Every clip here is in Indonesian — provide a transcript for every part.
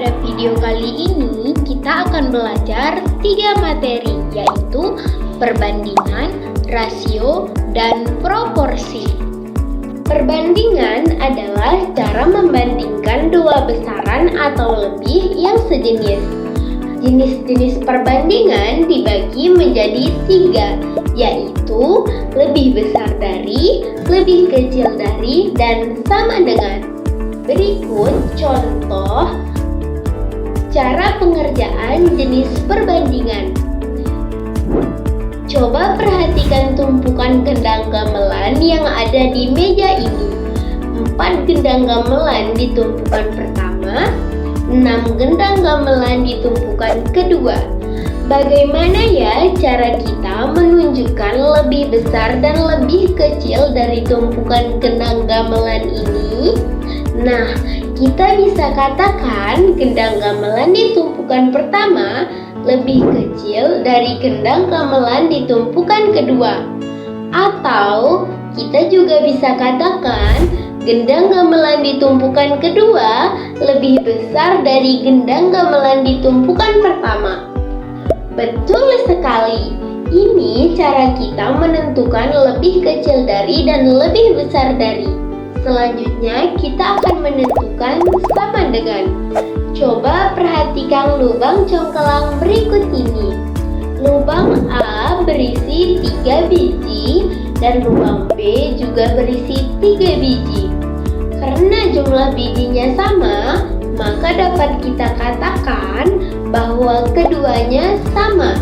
Pada video kali ini kita akan belajar 3 materi, yaitu perbandingan, rasio, dan proporsi. Perbandingan adalah cara membandingkan dua besaran atau lebih yang sejenis. Jenis-jenis perbandingan dibagi menjadi 3, yaitu lebih besar dari, lebih kecil dari, dan sama dengan. Berikut contoh cara pengerjaan jenis perbandingan. Coba perhatikan tumpukan gendang gamelan yang ada di meja ini. 4 gendang gamelan di tumpukan pertama, 6 gendang gamelan di tumpukan kedua. Bagaimana ya cara kita menunjukkan lebih besar dan lebih kecil dari tumpukan gendang gamelan ini? Nah, kita bisa katakan gendang gamelan di tumpukan pertama lebih kecil dari gendang gamelan di tumpukan kedua. Atau kita juga bisa katakan gendang gamelan di tumpukan kedua lebih besar dari gendang gamelan di tumpukan pertama. Betul sekali. Ini cara kita menentukan lebih kecil dari dan lebih besar dari. Selanjutnya kita akan menentukan sama dengan. Coba perhatikan lubang congkelang berikut ini. Lubang A berisi 3 biji dan lubang B juga berisi 3 biji. Karena jumlah bijinya sama, maka dapat kita katakan bahwa keduanya sama.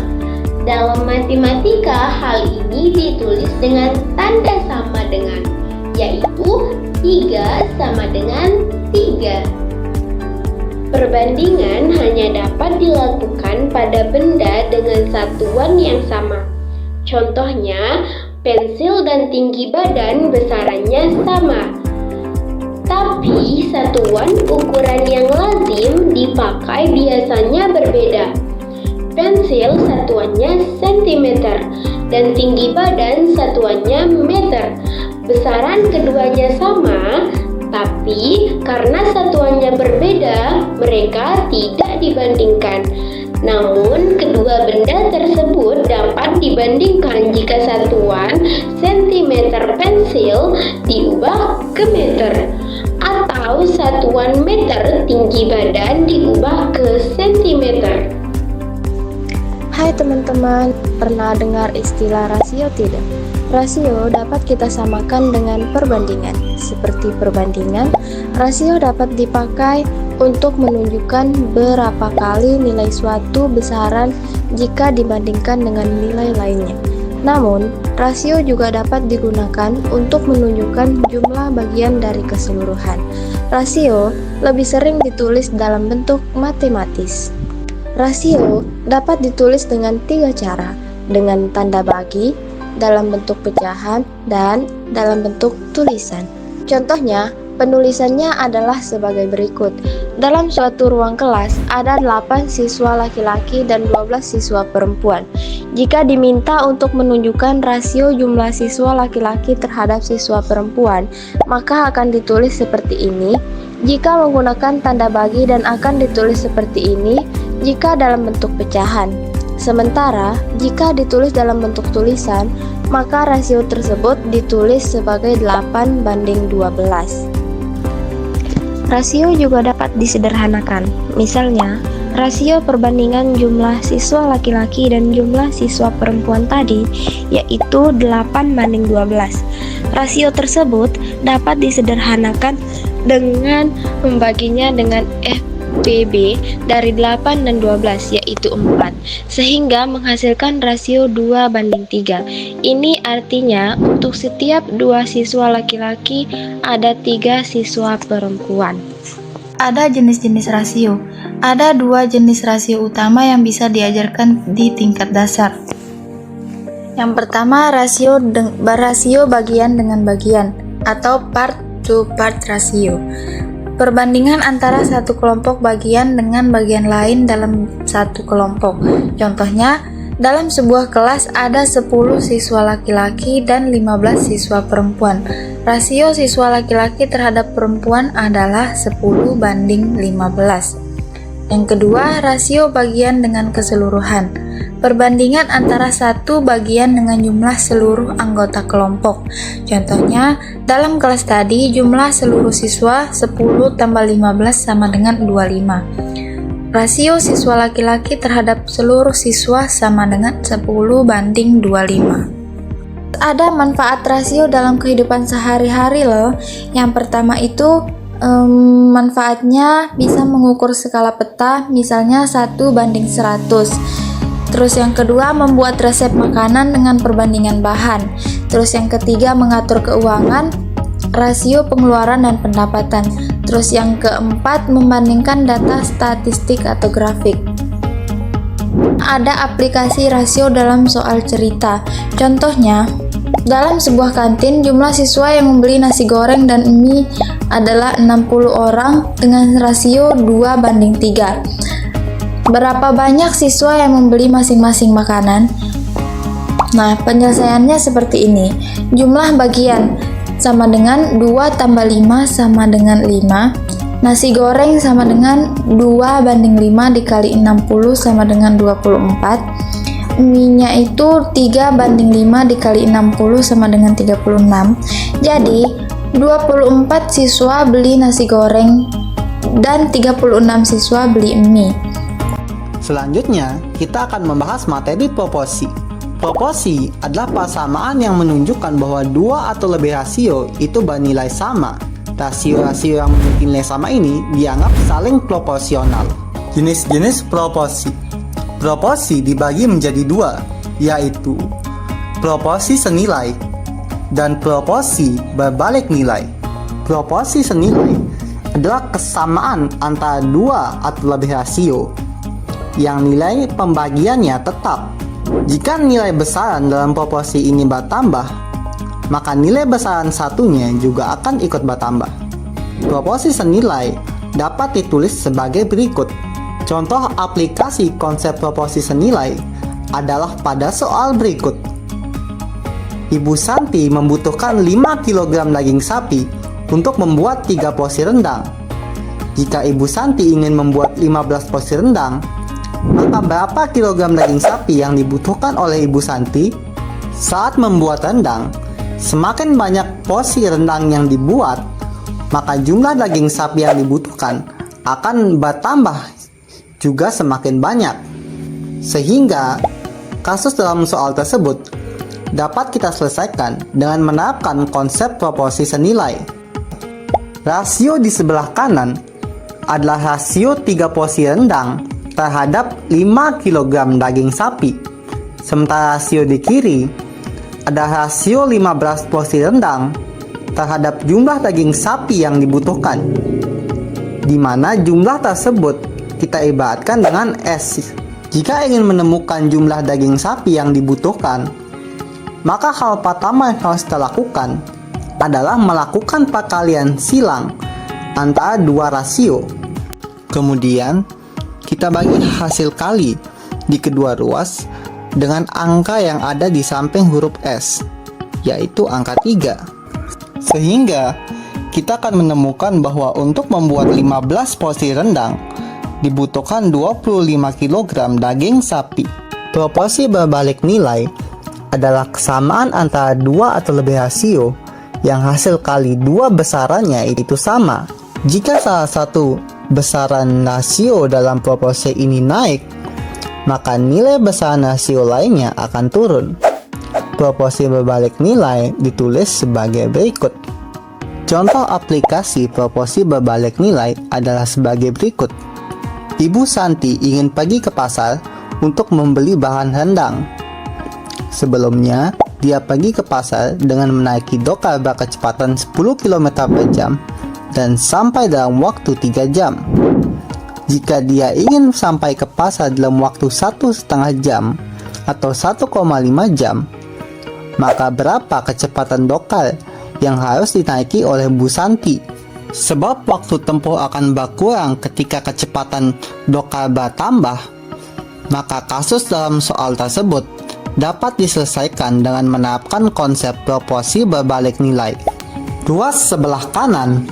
Dalam matematika, hal ini ditulis dengan tanda sama dengan, yaitu 3 sama dengan 3. Perbandingan hanya dapat dilakukan pada benda dengan satuan yang sama. Contohnya, pensil dan tinggi badan besarannya sama. Tapi satuan ukuran yang lazim dipakai biasanya berbeda. Pensil satuannya cm dan tinggi badan satuannya meter. Besaran keduanya sama, tapi karena satuannya berbeda, mereka tidak dibandingkan. Namun, kedua benda tersebut dapat dibandingkan jika satuan cm pensil diubah ke meter, atau satuan meter tinggi badan diubah ke sentimeter. Hai teman-teman, pernah dengar istilah rasio tidak? Rasio dapat kita samakan dengan perbandingan. Seperti perbandingan, rasio dapat dipakai untuk menunjukkan berapa kali nilai suatu besaran jika dibandingkan dengan nilai lainnya. Namun, rasio juga dapat digunakan untuk menunjukkan jumlah bagian dari keseluruhan. Rasio lebih sering ditulis dalam bentuk matematis. Rasio dapat ditulis dengan 3 cara, dengan tanda bagi, dalam bentuk pecahan, dan dalam bentuk tulisan. Contohnya, penulisannya adalah sebagai berikut. Dalam suatu ruang kelas, ada 8 siswa laki-laki dan 12 siswa perempuan. Jika diminta untuk menunjukkan rasio jumlah siswa laki-laki terhadap siswa perempuan, maka akan ditulis seperti ini. Jika menggunakan tanda bagi dan akan ditulis seperti ini jika dalam bentuk pecahan. Sementara, jika ditulis dalam bentuk tulisan, maka rasio tersebut ditulis sebagai 8:12. Rasio juga dapat disederhanakan. Misalnya, rasio perbandingan jumlah siswa laki-laki dan jumlah siswa perempuan tadi, yaitu 8:12. Rasio tersebut dapat disederhanakan dengan membaginya dengan FBB dari 8 dan 12, yaitu 4, sehingga menghasilkan rasio 2:3. Ini artinya untuk setiap 2 siswa laki-laki ada 3 siswa perempuan. Ada jenis-jenis rasio. Ada 2 jenis rasio utama yang bisa diajarkan di tingkat dasar. Yang pertama, rasio bagian dengan bagian atau part to part ratio. Perbandingan antara satu kelompok bagian dengan bagian lain dalam satu kelompok. Contohnya, dalam sebuah kelas ada 10 siswa laki-laki dan 15 siswa perempuan. Rasio siswa laki-laki terhadap perempuan adalah 10:15. Yang kedua, rasio bagian dengan keseluruhan. Perbandingan antara satu bagian dengan jumlah seluruh anggota kelompok. Contohnya, dalam kelas tadi jumlah seluruh siswa 10 tambah 15 sama dengan 25. Rasio siswa laki-laki terhadap seluruh siswa sama dengan 10 banding 25. Ada manfaat rasio dalam kehidupan sehari-hari loh. Yang pertama itu manfaatnya bisa mengukur skala peta, misalnya 1 banding 100. Terus yang kedua, membuat resep makanan dengan perbandingan bahan. Terus yang ketiga, mengatur keuangan, rasio pengeluaran dan pendapatan. Terus yang keempat, membandingkan data statistik atau grafik. Ada aplikasi rasio dalam soal cerita. Contohnya, dalam sebuah kantin, jumlah siswa yang membeli nasi goreng dan mie adalah 60 orang dengan rasio 2 banding 3. Berapa banyak siswa yang membeli masing-masing makanan? Nah, penyelesaiannya seperti ini. Jumlah bagian sama dengan 2 tambah 5 sama dengan 5. Nasi goreng sama dengan 2 banding 5 dikali 60 sama dengan 24. Mie-nya itu 3 banding 5 dikali 60 sama dengan 36. Jadi 24 siswa beli nasi goreng dan 36 siswa beli mie. Selanjutnya, kita akan membahas materi proporsi. Proporsi adalah persamaan yang menunjukkan bahwa dua atau lebih rasio itu bernilai sama. Rasio-rasio yang memiliki nilai sama ini dianggap saling proporsional. Jenis-jenis proporsi. Proporsi dibagi menjadi dua, yaitu proporsi senilai dan proporsi berbalik nilai. Proporsi senilai adalah kesamaan antara dua atau lebih rasio yang nilai pembagiannya tetap. Jika nilai besaran dalam proporsi ini bertambah, maka nilai besaran satunya juga akan ikut bertambah. Proporsi senilai dapat ditulis sebagai berikut. Contoh aplikasi konsep proporsi senilai adalah pada soal berikut. Ibu Santi membutuhkan 5 kg daging sapi untuk membuat 3 porsi rendang. Jika Ibu Santi ingin membuat 15 porsi rendang, maka berapa kilogram daging sapi yang dibutuhkan oleh Ibu Santi? Saat membuat rendang, semakin banyak porsi rendang yang dibuat, maka jumlah daging sapi yang dibutuhkan akan bertambah juga semakin banyak. Sehingga kasus dalam soal tersebut dapat kita selesaikan dengan menerapkan konsep proporsi senilai. Rasio di sebelah kanan adalah rasio 3 porsi rendang terhadap 5 kg daging sapi. Sementara rasio di kiri ada rasio 15 porsi rendang terhadap jumlah daging sapi yang dibutuhkan, di mana jumlah tersebut kita ibaratkan dengan S. Jika ingin menemukan jumlah daging sapi yang dibutuhkan, maka hal pertama yang harus kita lakukan adalah melakukan perkalian silang antara dua rasio. Kemudian, kita bagi hasil kali di kedua ruas dengan angka yang ada di samping huruf S, yaitu angka 3. Sehingga, kita akan menemukan bahwa untuk membuat 15 porsi rendang, dibutuhkan 25 kg daging sapi. Proporsi berbalik nilai adalah kesamaan antara dua atau lebih rasio yang hasil kali dua besarannya itu sama. Jika salah satu besaran rasio dalam proporsi ini naik, maka nilai besaran rasio lainnya akan turun. Proporsi berbalik nilai ditulis sebagai berikut. Contoh aplikasi proporsi berbalik nilai adalah sebagai berikut. Ibu Santi ingin pergi ke pasar untuk membeli bahan rendang. Sebelumnya, dia pergi ke pasar dengan menaiki dokar berkecepatan 10 km per jam dan sampai dalam waktu 3 jam. Jika dia ingin sampai ke pasar dalam waktu 1,5 jam atau 1,5 jam, maka berapa kecepatan dokar yang harus dinaiki oleh Bu Santi? Sebab waktu tempuh akan berkurang ketika kecepatan dokar bertambah, maka kasus dalam soal tersebut dapat diselesaikan dengan menerapkan konsep proporsi berbalik nilai. Ruas sebelah kanan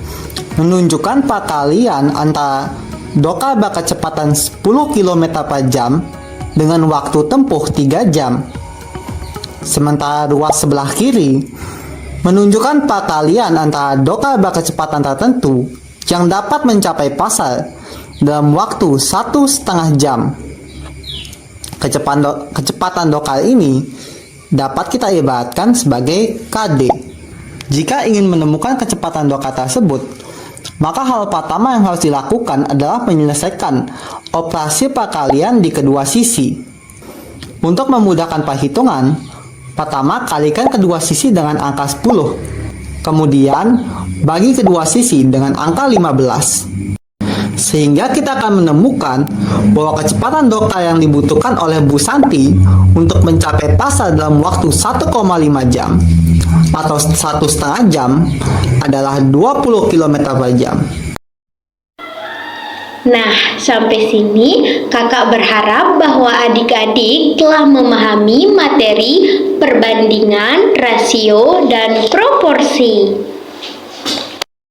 menunjukkan perkalian antara Doka berkecepatan 10 km per jam dengan waktu tempuh 3 jam. Sementara ruas sebelah kiri menunjukkan perkalian antara doka berkecepatan tertentu yang dapat mencapai pasar dalam waktu 1,5 jam. Kecepatan doka ini dapat kita ibaratkan sebagai KD. Jika ingin menemukan kecepatan doka tersebut, maka hal pertama yang harus dilakukan adalah menyelesaikan operasi perkalian di kedua sisi. Untuk memudahkan perhitungan, pertama kalikan kedua sisi dengan angka 10, kemudian bagi kedua sisi dengan angka 15. Sehingga kita akan menemukan bahwa kecepatan doka yang dibutuhkan oleh Bu Santi untuk mencapai pasar dalam waktu 1,5 jam atau 1,5 jam adalah 20 km per jam. Nah, sampai sini kakak berharap bahwa adik-adik telah memahami materi perbandingan, rasio, dan proporsi.